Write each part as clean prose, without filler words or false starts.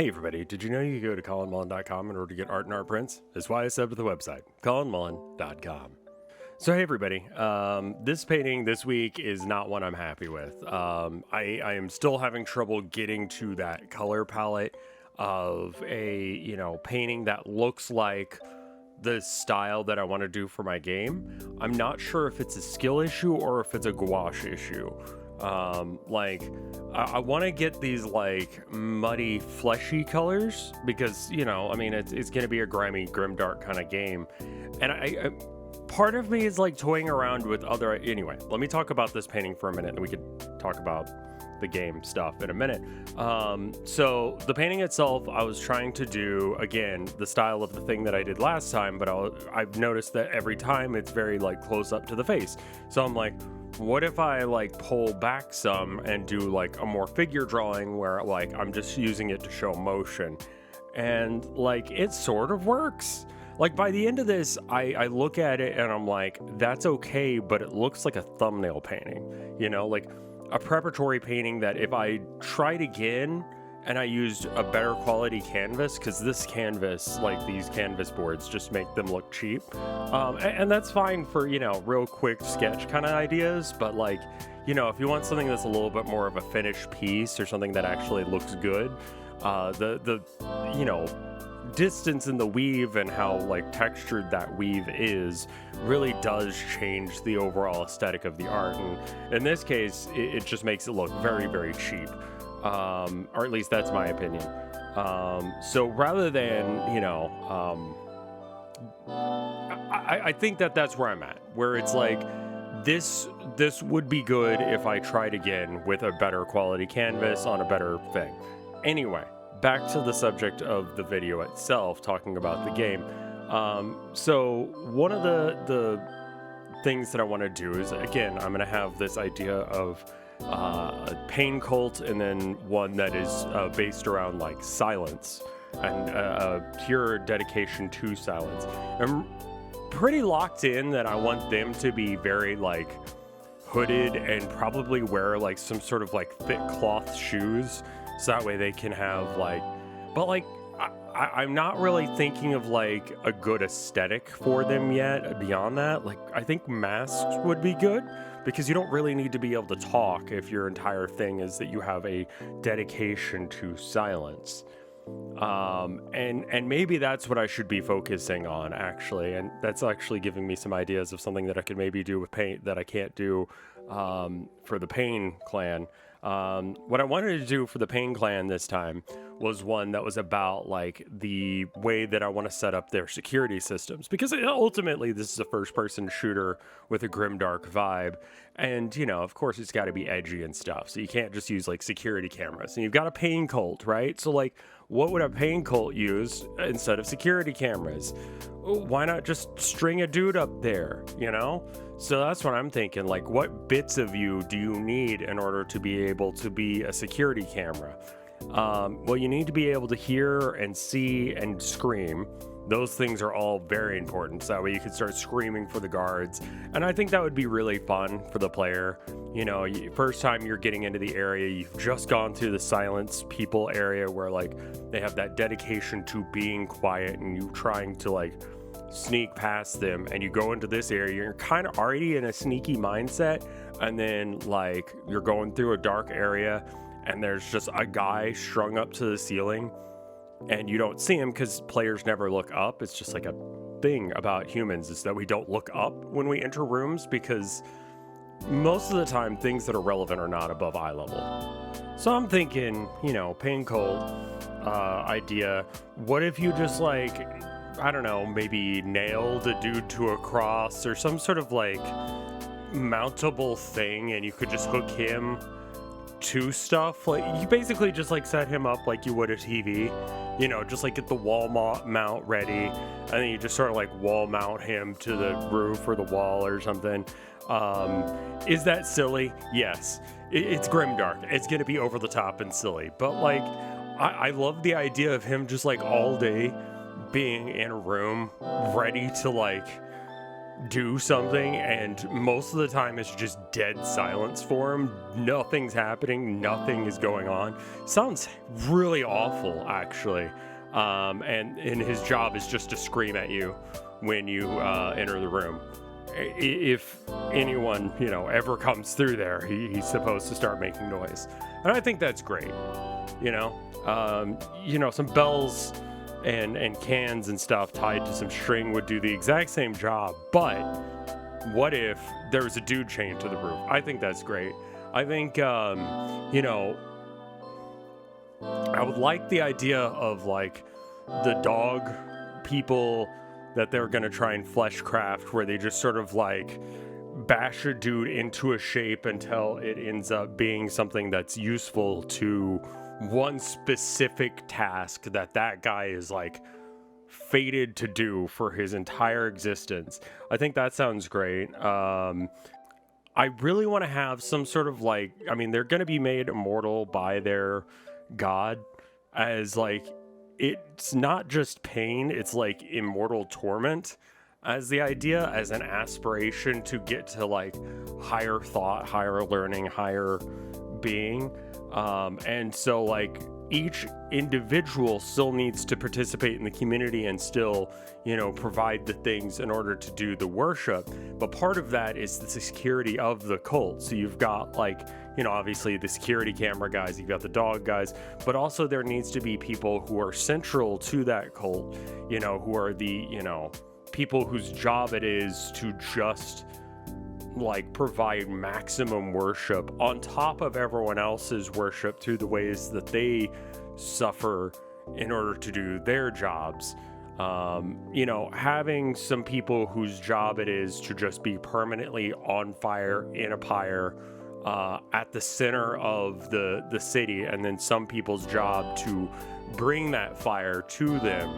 Hey everybody, did you know you can go to colinmullen.com in order to get art and art prints? That's why I said with the website, colinmullen.com. So hey everybody, this painting this week is not one I'm happy with. I am still having trouble getting to that color palette of a, painting that looks like the style that I want to do for my game. I'm not sure if it's a skill issue or if it's a gouache issue. I want to get these like muddy, fleshy colors because, it's going to be a grimy, grimdark kind of game. And I part of me is like toying around with other. Anyway, let me talk about this painting for a minute and we could talk about the game stuff in a minute. So the painting itself, I was trying to do, again, the style of the thing that I did last time, but I've noticed that every time it's very like close up to the face. So I'm like, what if I like pull back some and do like a more figure drawing where like I'm just using it to show motion? And like it sort of works. Like by the end of this, I look at it and I'm like, that's okay, but it looks like a thumbnail painting, like a preparatory painting that if I tried again and I used a better quality canvas, because this canvas, like these canvas boards, just make them look cheap. And that's fine for, real quick sketch kind of ideas. But like, if you want something that's a little bit more of a finished piece or something that actually looks good, the distance in the weave and how like textured that weave is really does change the overall aesthetic of the art. And in this case, it just makes it look very, very cheap. Or at least that's my opinion. So rather than, I think that's where I'm at, where it's like, this would be good if I tried again with a better quality canvas on a better thing. Anyway, back to the subject of the video itself, talking about the game. So one of the things that I want to do is, again, I'm going to have this idea of a pain cult, and then one that is based around like silence and a pure dedication to silence. I'm pretty locked in that I want them to be very like hooded and probably wear like some sort of like thick cloth shoes, so that way they can have like, but like I'm not really thinking of like a good aesthetic for them yet. Beyond that, like I think masks would be good, because you don't really need to be able to talk if your entire thing is that you have a dedication to silence. And maybe that's what I should be focusing on, actually. And that's actually giving me some ideas of something that I could maybe do with paint that I can't do for the Pain Clan. What I wanted to do for the Pain Clan this time was one that was about like the way that I want to set up their security systems, because ultimately this is a first-person shooter with a grimdark vibe, and of course it's got to be edgy and stuff, so you can't just use like security cameras, and you've got a pain cult, right? So like, what would a pain cult use instead of security cameras? Why not just string a dude up there, So that's what I'm thinking, like what bits of you do you need in order to be able to be a security camera? Well, you need to be able to hear and see and scream. Those things are all very important, so that way you can start screaming for the guards. And I think that would be really fun for the player. First time you're getting into the area, you've just gone through the silence people area where like they have that dedication to being quiet, and you trying to like sneak past them, and you go into this area, you're kind of already in a sneaky mindset, and then like you're going through a dark area and there's just a guy strung up to the ceiling, and you don't see him because players never look up. It's just like a thing about humans, is that we don't look up when we enter rooms, because most of the time things that are relevant are not above eye level. So I'm thinking, pain cold idea. What if you just like, I don't know, maybe nailed a dude to a cross or some sort of like mountable thing, and you could just hook him to stuff. Like you basically just like set him up like you would a TV, just like get the wall mount ready, and then you just sort of like wall mount him to the roof or the wall or something. Is that silly? Yes. It's grimdark. It's gonna be over the top and silly, but like I love the idea of him just like all day being in a room ready to like do something, and most of the time it's just dead silence for him. Nothing's happening, nothing is going on. Sounds really awful, actually. And his job is just to scream at you when you enter the room. If anyone, ever comes through there, he's supposed to start making noise. And I think that's great. Some bells and cans and stuff tied to some string would do the exact same job, but what if there was a dude chained to the roof? I think that's great. I think, I would like the idea of like the dog people that they're going to try and fleshcraft, where they just sort of like bash a dude into a shape until it ends up being something that's useful to one specific task that guy is like fated to do for his entire existence. I think that sounds great. I really want to have some sort of like, they're going to be made immortal by their god, as like, it's not just pain, it's like immortal torment as the idea, as an aspiration to get to like higher thought, higher learning, higher being. And so like each individual still needs to participate in the community and still, provide the things in order to do the worship. But part of that is the security of the cult. So you've got like, obviously the security camera guys, you've got the dog guys, but also there needs to be people who are central to that cult, who are the, people whose job it is to just like provide maximum worship on top of everyone else's worship through the ways that they suffer in order to do their jobs. Having some people whose job it is to just be permanently on fire in a pyre at the center of the city, and then some people's job to bring that fire to them,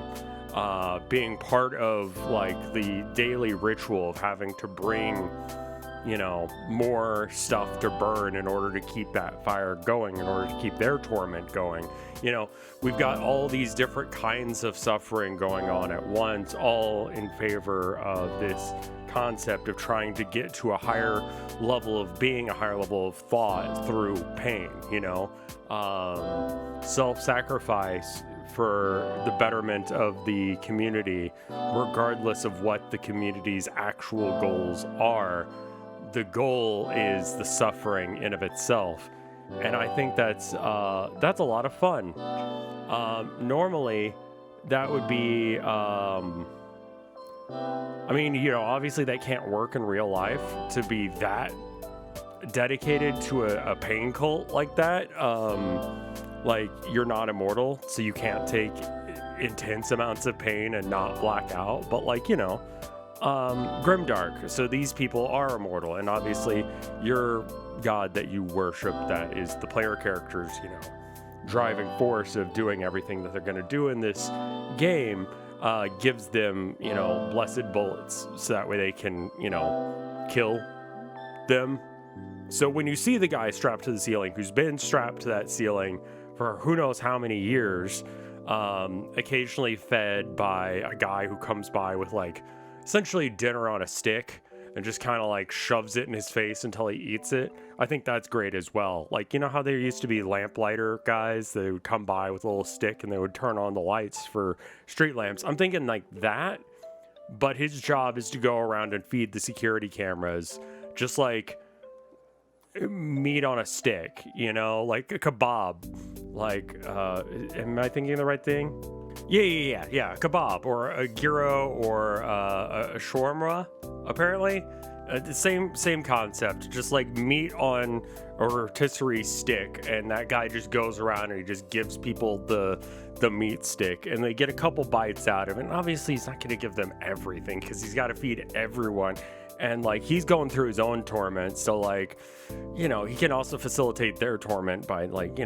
being part of like the daily ritual of having to bring more stuff to burn in order to keep that fire going, in order to keep their torment going. We've got all these different kinds of suffering going on at once, all in favor of this concept of trying to get to a higher level of being, a higher level of thought through pain, self-sacrifice for the betterment of the community, regardless of what the community's actual goals are. The goal is the suffering in of itself, and I think that's a lot of fun. Normally, that would be, obviously that can't work in real life to be that dedicated to a pain cult like that. Like, you're not immortal, so you can't take intense amounts of pain and not black out, but like, grimdark. So these people are immortal, and obviously your god that you worship, that is the player character's, driving force of doing everything that they're going to do in this game, gives them, blessed bullets, so that way they can, kill them. So when you see the guy strapped to the ceiling, who's been strapped to that ceiling for who knows how many years, occasionally fed by a guy who comes by with like essentially dinner on a stick and just kind of like shoves it in his face until he eats it, I think that's great as well. Like, how there used to be lamplighter guys that would come by with a little stick and they would turn on the lights for street lamps. I'm thinking like that, but his job is to go around and feed the security cameras just like meat on a stick, like a kebab. Like, am I thinking the right thing? Yeah, a kebab or a gyro or a shawarma, apparently. The same concept, just like meat on a rotisserie stick, and that guy just goes around and he just gives people the meat stick, and they get a couple bites out of it. And obviously he's not going to give them everything because he's got to feed everyone. And like, he's going through his own torment, so like, he can also facilitate their torment by like,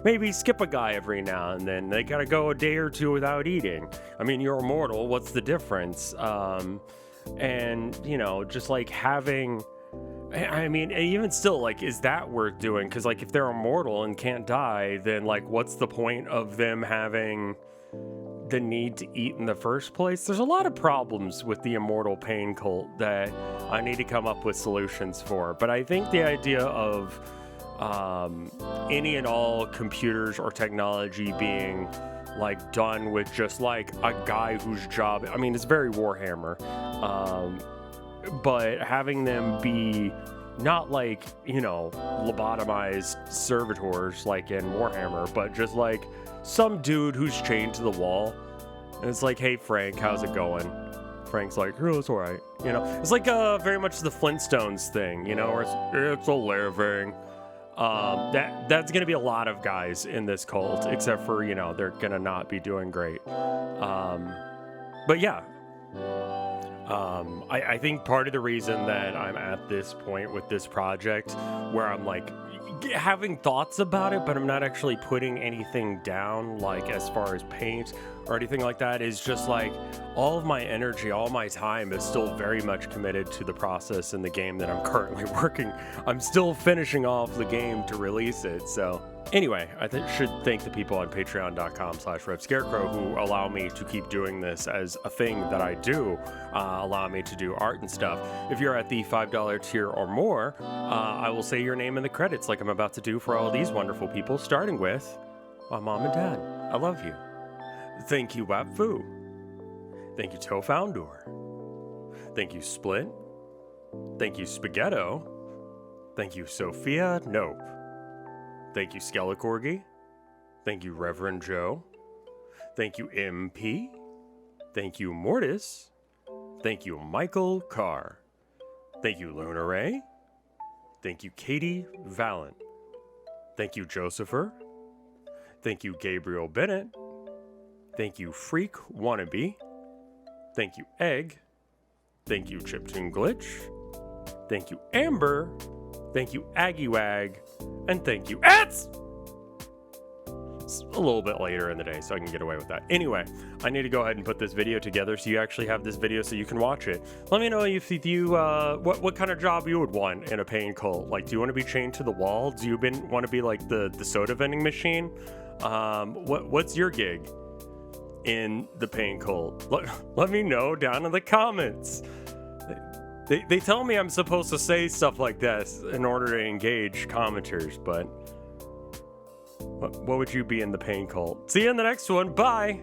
maybe skip a guy every now and then. They gotta go a day or two without eating. You're immortal, what's the difference? And just like having, and even still, like, is that worth doing? Because like, if they're immortal and can't die, then like, what's the point of them having the need to eat in the first place. There's a lot of problems with the Immortal pain cult that I need to come up with solutions for. But I think the idea of any and all computers or technology being like done with just like a guy whose job, I mean, it's very Warhammer, but having them be not like, you know, lobotomized servitors like in Warhammer, but just like some dude who's chained to the wall, and it's like, hey Frank, how's it going? Frank's like, oh, it's all right, you know. It's like very much the Flintstones thing, you know, where it's a living. That's gonna be a lot of guys in this cult, except for, you know, they're gonna not be doing great. But yeah, I think part of the reason that I'm at this point with this project, where I'm like having thoughts about it, but I'm not actually putting anything down, like as far as paint or anything like that, is just like all of my energy, all my time is still very much committed to the process in the game that I'm currently working. I'm still finishing off the game to release it. So anyway, I should thank the people on patreon.com/RevScarecrow who allow me to keep doing this as a thing that I do, allow me to do art and stuff. If you're at the $5 tier or more, I will say your name in the credits like I'm about to do for all these wonderful people, starting with my mom and dad. I love you. Thank you, Wapfu. Thank you, Tofounder. Thank you, Split. Thank you, Spaghetto. Thank you, Sophia. Nope. Thank you, Skelecorgi. Thank you, Reverend Joe. Thank you, MP. Thank you, Mortis. Thank you, Michael Carr. Thank you, Luna Ray. Thank you, Katie Valent. Thank you, Josepher. Thank you, Gabriel Bennett. Thank you, Freak Wannabe. Thank you, Egg. Thank you, Chiptune Glitch. Thank you, Amber. Thank you, Aggiewag. And thank you, Ats! It's a little bit later in the day, so I can get away with that. Anyway, I need to go ahead and put this video together so you actually have this video so you can watch it. Let me know if you, what kind of job you would want in a pain cult. Like, do you want to be chained to the wall? Do you want to be like the soda vending machine? What's your gig in the pain cult? Let me know down in the comments. They tell me I'm supposed to say stuff like this in order to engage commenters, but what would you be in the pain cult? See you in the next one. Bye!